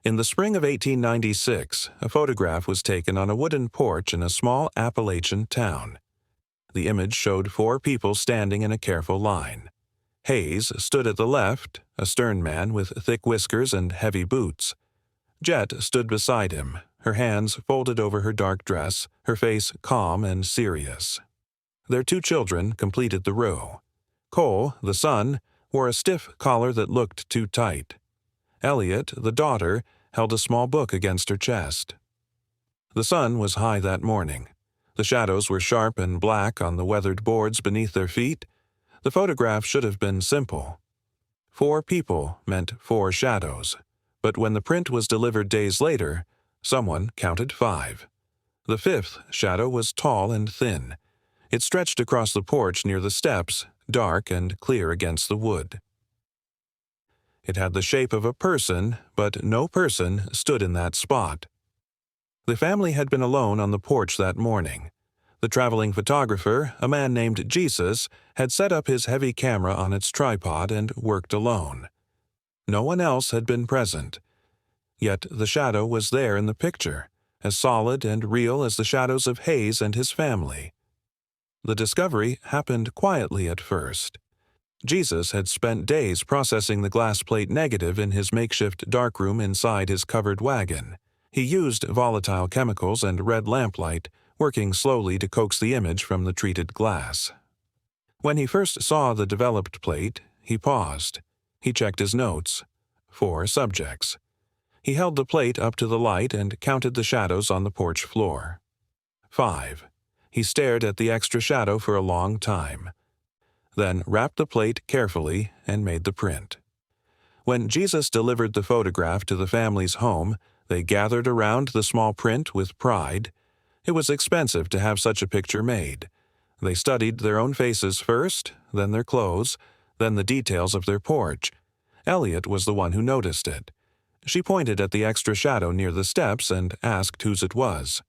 In the spring of 1896, a photograph was taken on a wooden porch in a small Appalachian town. The image showed four people standing in a careful line. Hayes stood at the left, a stern man with thick whiskers and heavy boots. Jett stood beside him, her hands folded over her dark dress, her face calm and serious. Their two children completed the row. Cole, the son, wore a stiff collar that looked too tight. Elliott, the daughter, held a small book against her chest. The sun was high that morning. The shadows were sharp and black on the weathered boards beneath their feet. The photograph should have been simple. 4 people meant 4 shadows, but when the print was delivered days later, someone counted 5. The 5th shadow was tall and thin. It stretched across the porch near the steps, dark and clear against the wood. It had the shape of a person, but no person stood in that spot. The family had been alone on the porch that morning. The traveling photographer, a man named Jesus, had set up his heavy camera on its tripod and worked alone. No one else had been present. Yet the shadow was there in the picture, as solid and real as the shadows of Hayes and his family. The discovery happened quietly at first. Jesus had spent days processing the glass plate negative in his makeshift darkroom inside his covered wagon. He used volatile chemicals and red lamplight, working slowly to coax the image from the treated glass. When he first saw the developed plate, he paused. He checked his notes. 4 subjects. He held the plate up to the light and counted the shadows on the porch floor. 5. He stared at the extra shadow for a long time. Then wrapped the plate carefully and made the print. When Jesus delivered the photograph to the family's home, they gathered around the small print with pride. It was expensive to have such a picture made. They studied their own faces first, then their clothes, then the details of their porch. Elliott was the one who noticed it. She pointed at the extra shadow near the steps and asked whose it was.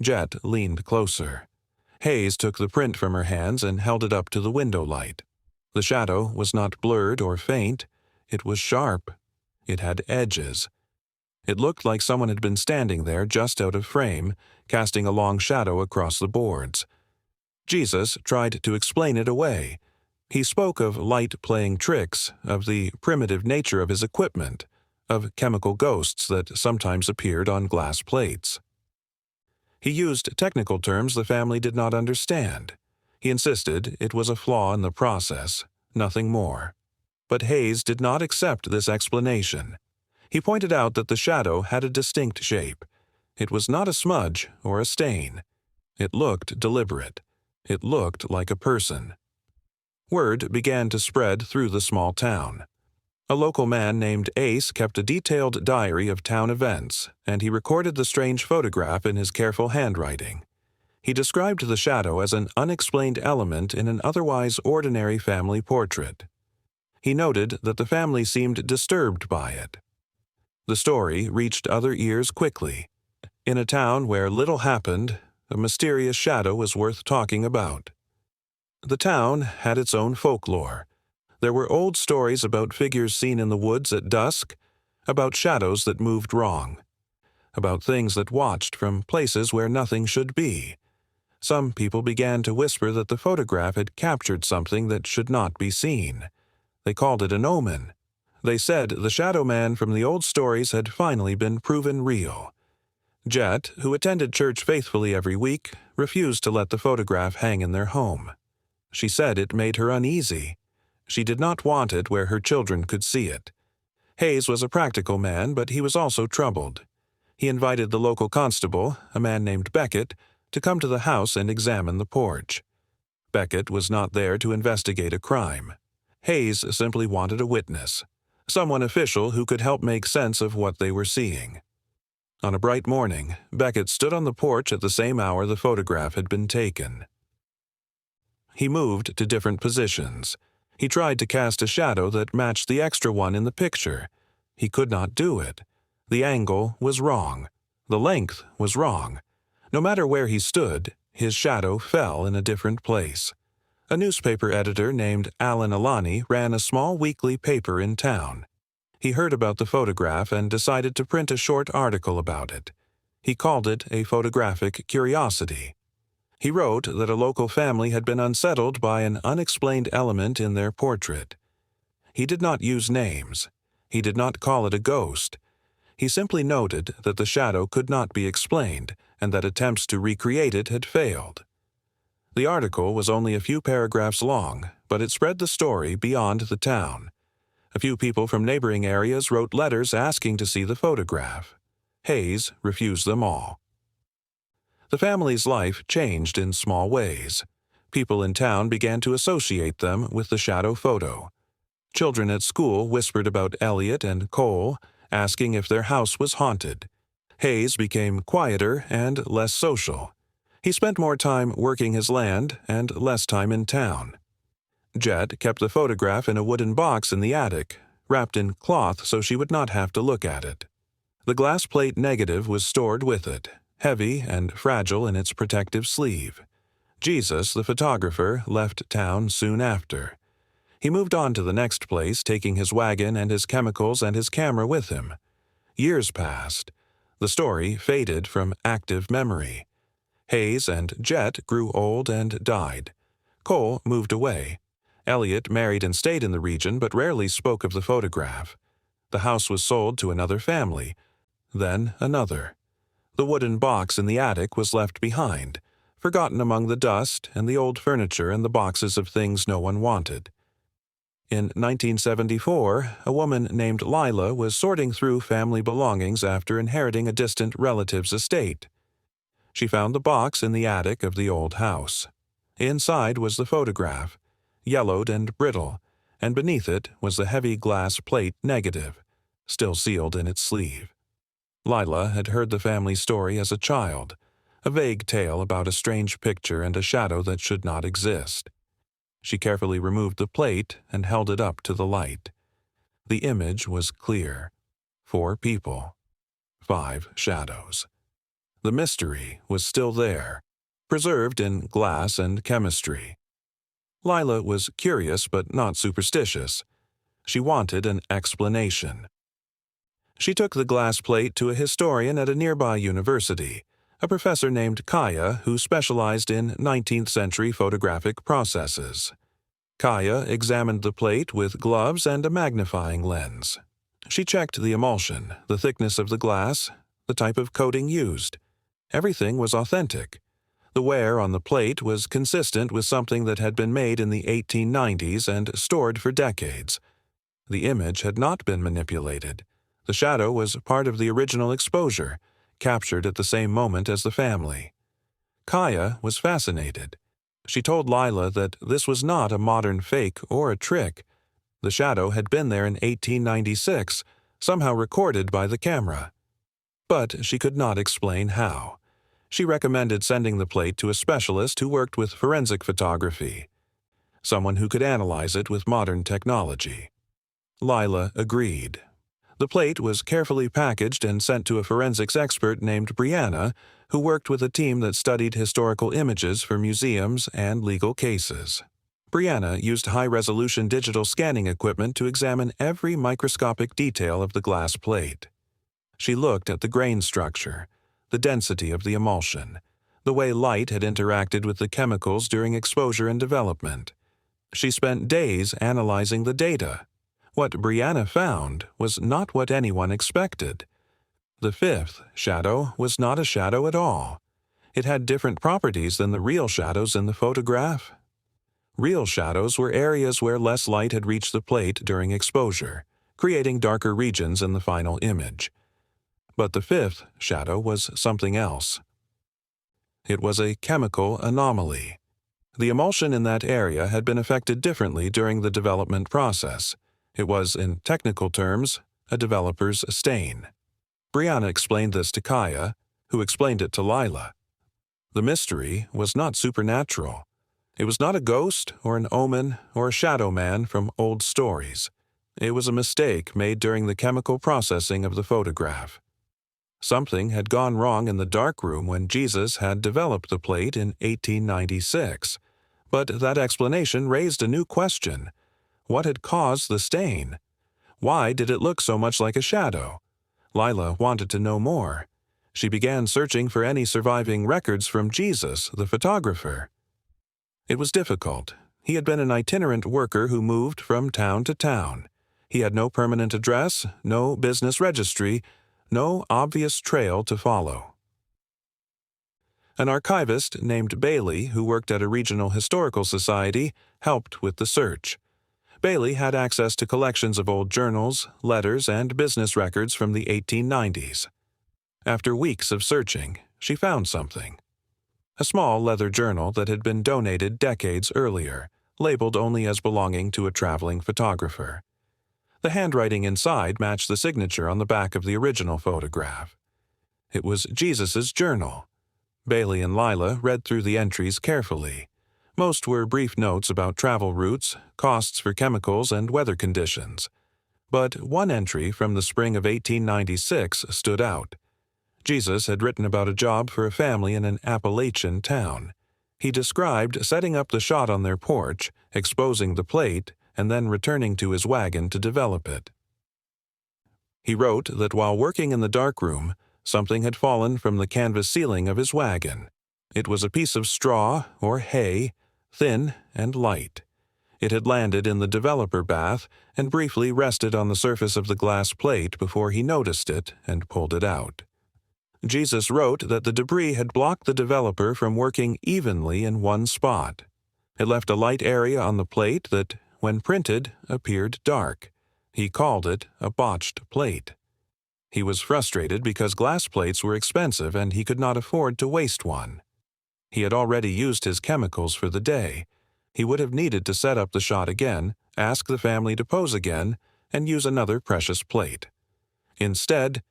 Jett leaned closer. Hayes took the print from her hands and held it up to the window light. The shadow was not blurred or faint. It was sharp. It had edges. It looked like someone had been standing there just out of frame, casting a long shadow across the boards. Jesus tried to explain it away. He spoke of light playing tricks, of the primitive nature of his equipment, of chemical ghosts that sometimes appeared on glass plates. He used technical terms the family did not understand. He insisted it was a flaw in the process, nothing more. But Hayes did not accept this explanation. He pointed out that the shadow had a distinct shape. It was not a smudge or a stain. It looked deliberate. It looked like a person. Word began to spread through the small town. A local man named Ace kept a detailed diary of town events, and he recorded the strange photograph in his careful handwriting. He described the shadow as an unexplained element in an otherwise ordinary family portrait. He noted that the family seemed disturbed by it. The story reached other ears quickly. In a town where little happened, a mysterious shadow was worth talking about. The town had its own folklore. There were old stories about figures seen in the woods at dusk, about shadows that moved wrong, about things that watched from places where nothing should be. Some people began to whisper that the photograph had captured something that should not be seen. They called it an omen. They said the shadow man from the old stories had finally been proven real. Jett, who attended church faithfully every week, refused to let the photograph hang in their home. She said it made her uneasy. She did not want it where her children could see it. Hayes was a practical man, but he was also troubled. He invited the local constable, a man named Beckett, to come to the house and examine the porch. Beckett was not there to investigate a crime. Hayes simply wanted a witness, someone official who could help make sense of what they were seeing. On a bright morning, Beckett stood on the porch at the same hour the photograph had been taken. He moved to different positions. He tried to cast a shadow that matched the extra one in the picture. He could not do it. The angle was wrong. The length was wrong. No matter where he stood, his shadow fell in a different place. A newspaper editor named Alan Alani ran a small weekly paper in town. He heard about the photograph and decided to print a short article about it. He called it a photographic curiosity. He wrote that a local family had been unsettled by an unexplained element in their portrait. He did not use names. He did not call it a ghost. He simply noted that the shadow could not be explained and that attempts to recreate it had failed. The article was only a few paragraphs long, but it spread the story beyond the town. A few people from neighboring areas wrote letters asking to see the photograph. Hayes refused them all. The family's life changed in small ways. People in town began to associate them with the shadow photo. Children at school whispered about Elliott and Cole, asking if their house was haunted. Hayes became quieter and less social. He spent more time working his land and less time in town. Jett kept the photograph in a wooden box in the attic, wrapped in cloth so she would not have to look at it. The glass plate negative was stored with it, heavy and fragile in its protective sleeve. Jesus, the photographer, left town soon after. He moved on to the next place, taking his wagon and his chemicals and his camera with him. Years passed. The story faded from active memory. Hayes and Jett grew old and died. Cole moved away. Elliott married and stayed in the region but rarely spoke of the photograph. The house was sold to another family, then another. The wooden box in the attic was left behind, forgotten among the dust and the old furniture and the boxes of things no one wanted. In 1974, a woman named Lila was sorting through family belongings after inheriting a distant relative's estate. She found the box in the attic of the old house. Inside was the photograph, yellowed and brittle, and beneath it was the heavy glass plate negative, still sealed in its sleeve. Lila had heard the family story as a child, a vague tale about a strange picture and a shadow that should not exist. She carefully removed the plate and held it up to the light. The image was clear. 4 people. 5 shadows. The mystery was still there, preserved in glass and chemistry. Lila was curious but not superstitious. She wanted an explanation. She took the glass plate to a historian at a nearby university, a professor named Kaya who specialized in 19th-century photographic processes. Kaya examined the plate with gloves and a magnifying lens. She checked the emulsion, the thickness of the glass, the type of coating used. Everything was authentic. The wear on the plate was consistent with something that had been made in the 1890s and stored for decades. The image had not been manipulated. The shadow was part of the original exposure, captured at the same moment as the family. Kaya was fascinated. She told Lila that this was not a modern fake or a trick. The shadow had been there in 1896, somehow recorded by the camera. But she could not explain how. She recommended sending the plate to a specialist who worked with forensic photography, someone who could analyze it with modern technology. Lila agreed. The plate was carefully packaged and sent to a forensics expert named Brianna, who worked with a team that studied historical images for museums and legal cases. Brianna used high-resolution digital scanning equipment to examine every microscopic detail of the glass plate. She looked at the grain structure, the density of the emulsion, the way light had interacted with the chemicals during exposure and development. She spent days analyzing the data. What Brianna found was not what anyone expected. The 5th shadow was not a shadow at all. It had different properties than the real shadows in the photograph. Real shadows were areas where less light had reached the plate during exposure, creating darker regions in the final image. But the 5th shadow was something else. It was a chemical anomaly. The emulsion in that area had been affected differently during the development process. It was, in technical terms, a developer's stain. Brianna explained this to Kaya, who explained it to Lila. The mystery was not supernatural. It was not a ghost or an omen or a shadow man from old stories. It was a mistake made during the chemical processing of the photograph. Something had gone wrong in the darkroom when Jesus had developed the plate in 1896. But that explanation raised a new question. What had caused the stain? Why did it look so much like a shadow? Lila wanted to know more. She began searching for any surviving records from Jesus, the photographer. It was difficult. He had been an itinerant worker who moved from town to town. He had no permanent address, no business registry, no obvious trail to follow. An archivist named Bailey, who worked at a regional historical society, helped with the search. Bailey had access to collections of old journals, letters, and business records from the 1890s. After weeks of searching, she found something. A small leather journal that had been donated decades earlier, labeled only as belonging to a traveling photographer. The handwriting inside matched the signature on the back of the original photograph. It was Jesus's journal. Bailey and Lila read through the entries carefully. Most were brief notes about travel routes, costs for chemicals, and weather conditions. But one entry from the spring of 1896 stood out. Jesus had written about a job for a family in an Appalachian town. He described setting up the shot on their porch, exposing the plate, and then returning to his wagon to develop it. He wrote that while working in the darkroom, something had fallen from the canvas ceiling of his wagon. It was a piece of straw or hay, thin and light. It had landed in the developer bath and briefly rested on the surface of the glass plate before he noticed it and pulled it out. Jesus wrote that the debris had blocked the developer from working evenly in one spot. It left a light area on the plate that, when printed, appeared dark. He called it a botched plate. He was frustrated because glass plates were expensive and he could not afford to waste one. He had already used his chemicals for the day. He would have needed to set up the shot again, ask the family to pose again, and use another precious plate. Instead,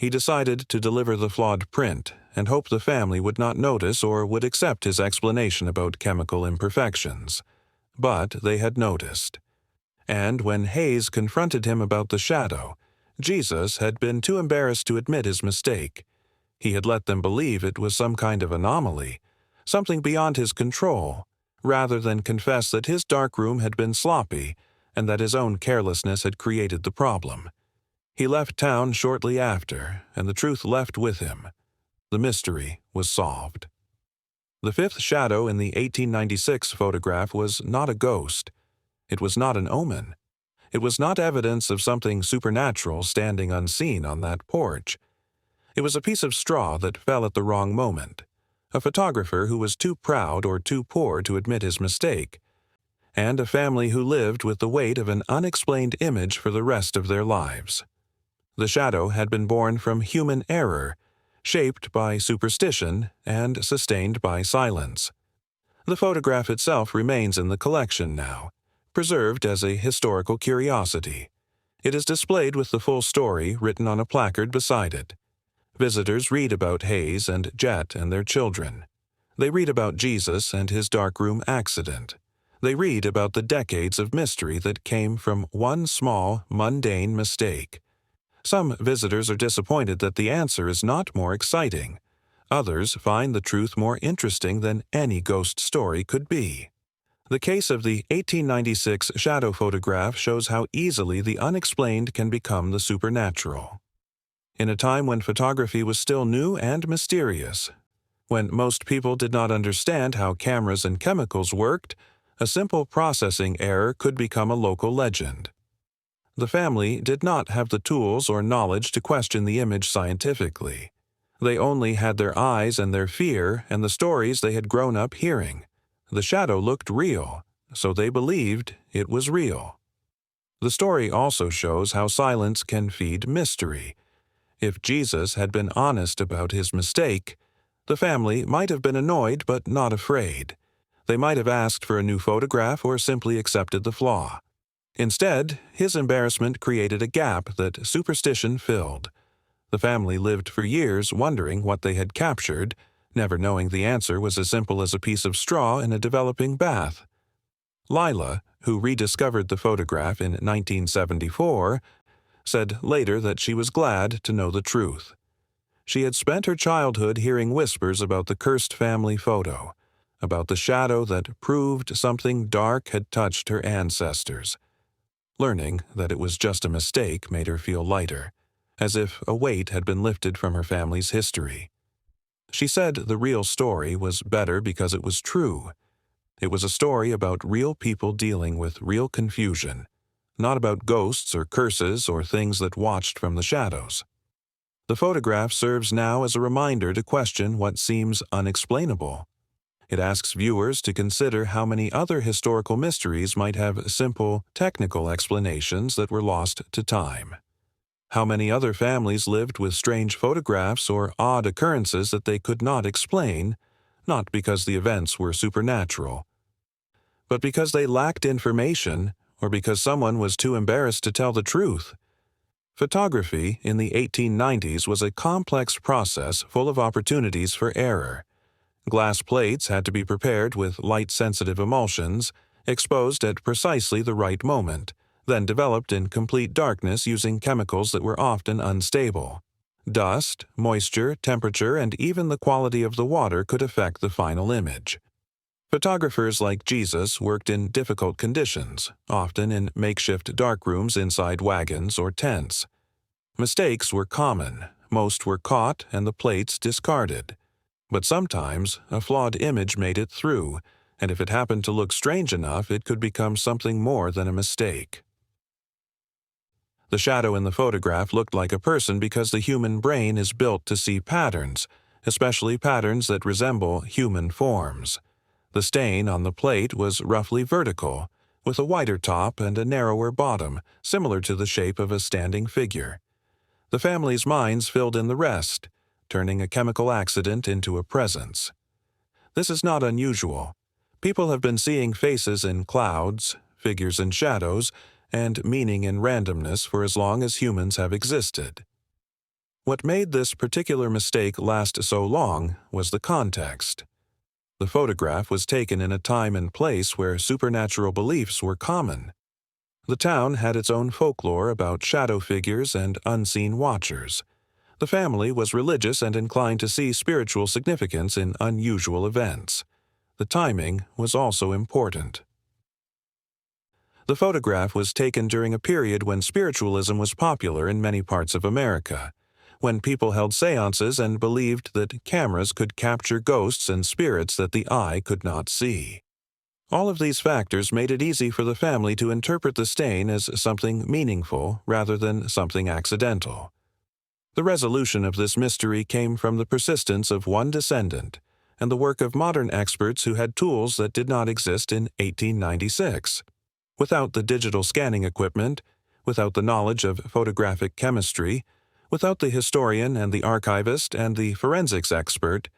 he decided to deliver the flawed print and hope the family would not notice or would accept his explanation about chemical imperfections. But they had noticed. And when Hayes confronted him about the shadow, Jesus had been too embarrassed to admit his mistake. He had let them believe it was some kind of anomaly, something beyond his control, rather than confess that his darkroom had been sloppy and that his own carelessness had created the problem. He left town shortly after, and the truth left with him. The mystery was solved. The fifth shadow in the 1896 photograph was not a ghost. It was not an omen. It was not evidence of something supernatural standing unseen on that porch. It was a piece of straw that fell at the wrong moment, a photographer who was too proud or too poor to admit his mistake, and a family who lived with the weight of an unexplained image for the rest of their lives. The shadow had been born from human error, shaped by superstition and sustained by silence. The photograph itself remains in the collection now, preserved as a historical curiosity. It is displayed with the full story written on a placard beside it. Visitors read about Hayes and Jett and their children. They read about Jesus and his darkroom accident. They read about the decades of mystery that came from one small, mundane mistake. Some visitors are disappointed that the answer is not more exciting. Others find the truth more interesting than any ghost story could be. The case of the 1896 shadow photograph shows how easily the unexplained can become the supernatural. In a time when photography was still new and mysterious, when most people did not understand how cameras and chemicals worked, a simple processing error could become a local legend. The family did not have the tools or knowledge to question the image scientifically. They only had their eyes and their fear and the stories they had grown up hearing. The shadow looked real, so they believed it was real. The story also shows how silence can feed mystery. If Jesus had been honest about his mistake, the family might have been annoyed but not afraid. They might have asked for a new photograph or simply accepted the flaw. Instead, his embarrassment created a gap that superstition filled. The family lived for years wondering what they had captured, never knowing the answer was as simple as a piece of straw in a developing bath. Lila, who rediscovered the photograph in 1974, said later that she was glad to know the truth. She had spent her childhood hearing whispers about the cursed family photo, about the shadow that proved something dark had touched her ancestors. Learning that it was just a mistake made her feel lighter, as if a weight had been lifted from her family's history. She said the real story was better because it was true. It was a story about real people dealing with real confusion, not about ghosts or curses or things that watched from the shadows. The photograph serves now as a reminder to question what seems unexplainable. It asks viewers to consider how many other historical mysteries might have simple, technical explanations that were lost to time. How many other families lived with strange photographs or odd occurrences that they could not explain, not because the events were supernatural, but because they lacked information or because someone was too embarrassed to tell the truth. Photography in the 1890s was a complex process full of opportunities for error. Glass plates had to be prepared with light-sensitive emulsions, exposed at precisely the right moment, then developed in complete darkness using chemicals that were often unstable. Dust, moisture, temperature, and even the quality of the water could affect the final image. Photographers like Jesus worked in difficult conditions, often in makeshift darkrooms inside wagons or tents. Mistakes were common, most were caught and the plates discarded. But sometimes a flawed image made it through, and if it happened to look strange enough, it could become something more than a mistake. The shadow in the photograph looked like a person because the human brain is built to see patterns, especially patterns that resemble human forms. The stain on the plate was roughly vertical, with a wider top and a narrower bottom, similar to the shape of a standing figure. The family's minds filled in the rest, turning a chemical accident into a presence. This is not unusual. People have been seeing faces in clouds, figures in shadows, and meaning in randomness for as long as humans have existed. What made this particular mistake last so long was the context. The photograph was taken in a time and place where supernatural beliefs were common. The town had its own folklore about shadow figures and unseen watchers. The family was religious and inclined to see spiritual significance in unusual events. The timing was also important. The photograph was taken during a period when spiritualism was popular in many parts of America, when people held seances and believed that cameras could capture ghosts and spirits that the eye could not see. All of these factors made it easy for the family to interpret the stain as something meaningful rather than something accidental. The resolution of this mystery came from the persistence of one descendant and the work of modern experts who had tools that did not exist in 1896. Without the digital scanning equipment, without the knowledge of photographic chemistry, without the historian and the archivist and the forensics expert,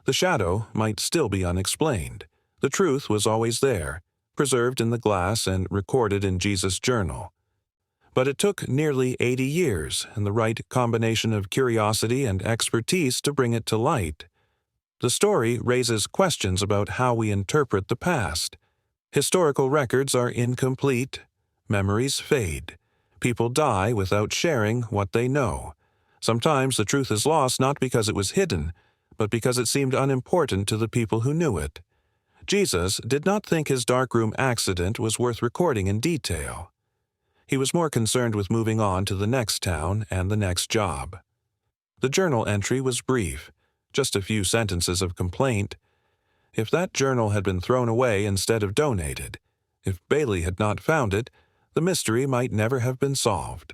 the shadow might still be unexplained. The truth was always there, preserved in the glass and recorded in Jesus' journal. But it took nearly 80 years and the right combination of curiosity and expertise to bring it to light. The story raises questions about how we interpret the past. Historical records are incomplete. Memories fade. People die without sharing what they know. Sometimes the truth is lost not because it was hidden, but because it seemed unimportant to the people who knew it. Jesus did not think his darkroom accident was worth recording in detail. He was more concerned with moving on to the next town and the next job. The journal entry was brief, just a few sentences of complaint. If that journal had been thrown away instead of donated, if Bailey had not found it, the mystery might never have been solved.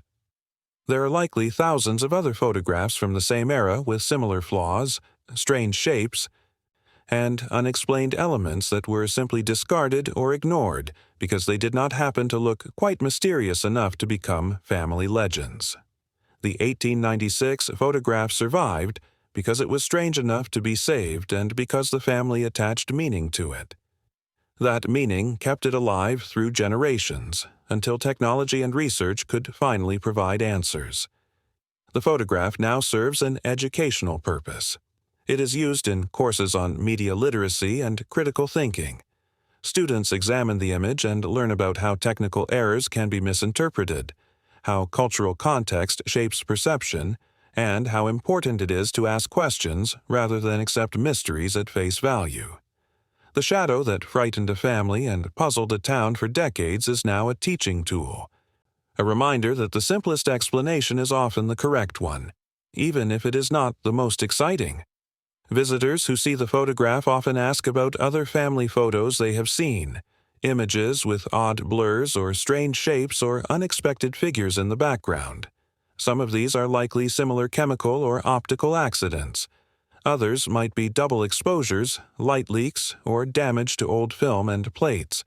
There are likely thousands of other photographs from the same era with similar flaws, strange shapes, and unexplained elements that were simply discarded or ignored because they did not happen to look quite mysterious enough to become family legends. The 1896 photograph survived because it was strange enough to be saved and because the family attached meaning to it. That meaning kept it alive through generations until technology and research could finally provide answers. The photograph now serves an educational purpose. It is used in courses on media literacy and critical thinking. Students examine the image and learn about how technical errors can be misinterpreted, how cultural context shapes perception, and how important it is to ask questions rather than accept mysteries at face value. The shadow that frightened a family and puzzled a town for decades is now a teaching tool. A reminder that the simplest explanation is often the correct one, even if it is not the most exciting. Visitors who see the photograph often ask about other family photos they have seen, images with odd blurs or strange shapes or unexpected figures in the background. Some of these are likely similar chemical or optical accidents. Others might be double exposures, light leaks, or damage to old film and plates.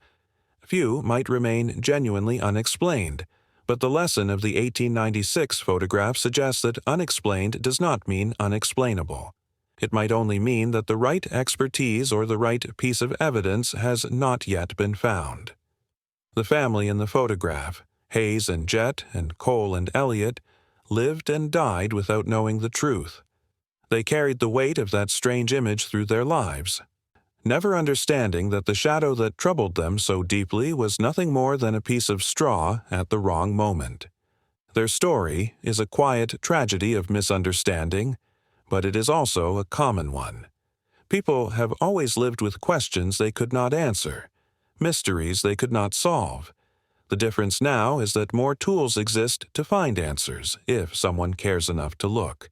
Few might remain genuinely unexplained, but the lesson of the 1896 photograph suggests that unexplained does not mean unexplainable. It might only mean that the right expertise or the right piece of evidence has not yet been found. The family in the photograph, Hayes and Jett and Cole and Elliott, lived and died without knowing the truth. They carried the weight of that strange image through their lives, never understanding that the shadow that troubled them so deeply was nothing more than a piece of straw at the wrong moment. Their story is a quiet tragedy of misunderstanding, but it is also a common one. People have always lived with questions they could not answer, mysteries they could not solve. The difference now is that more tools exist to find answers if someone cares enough to look.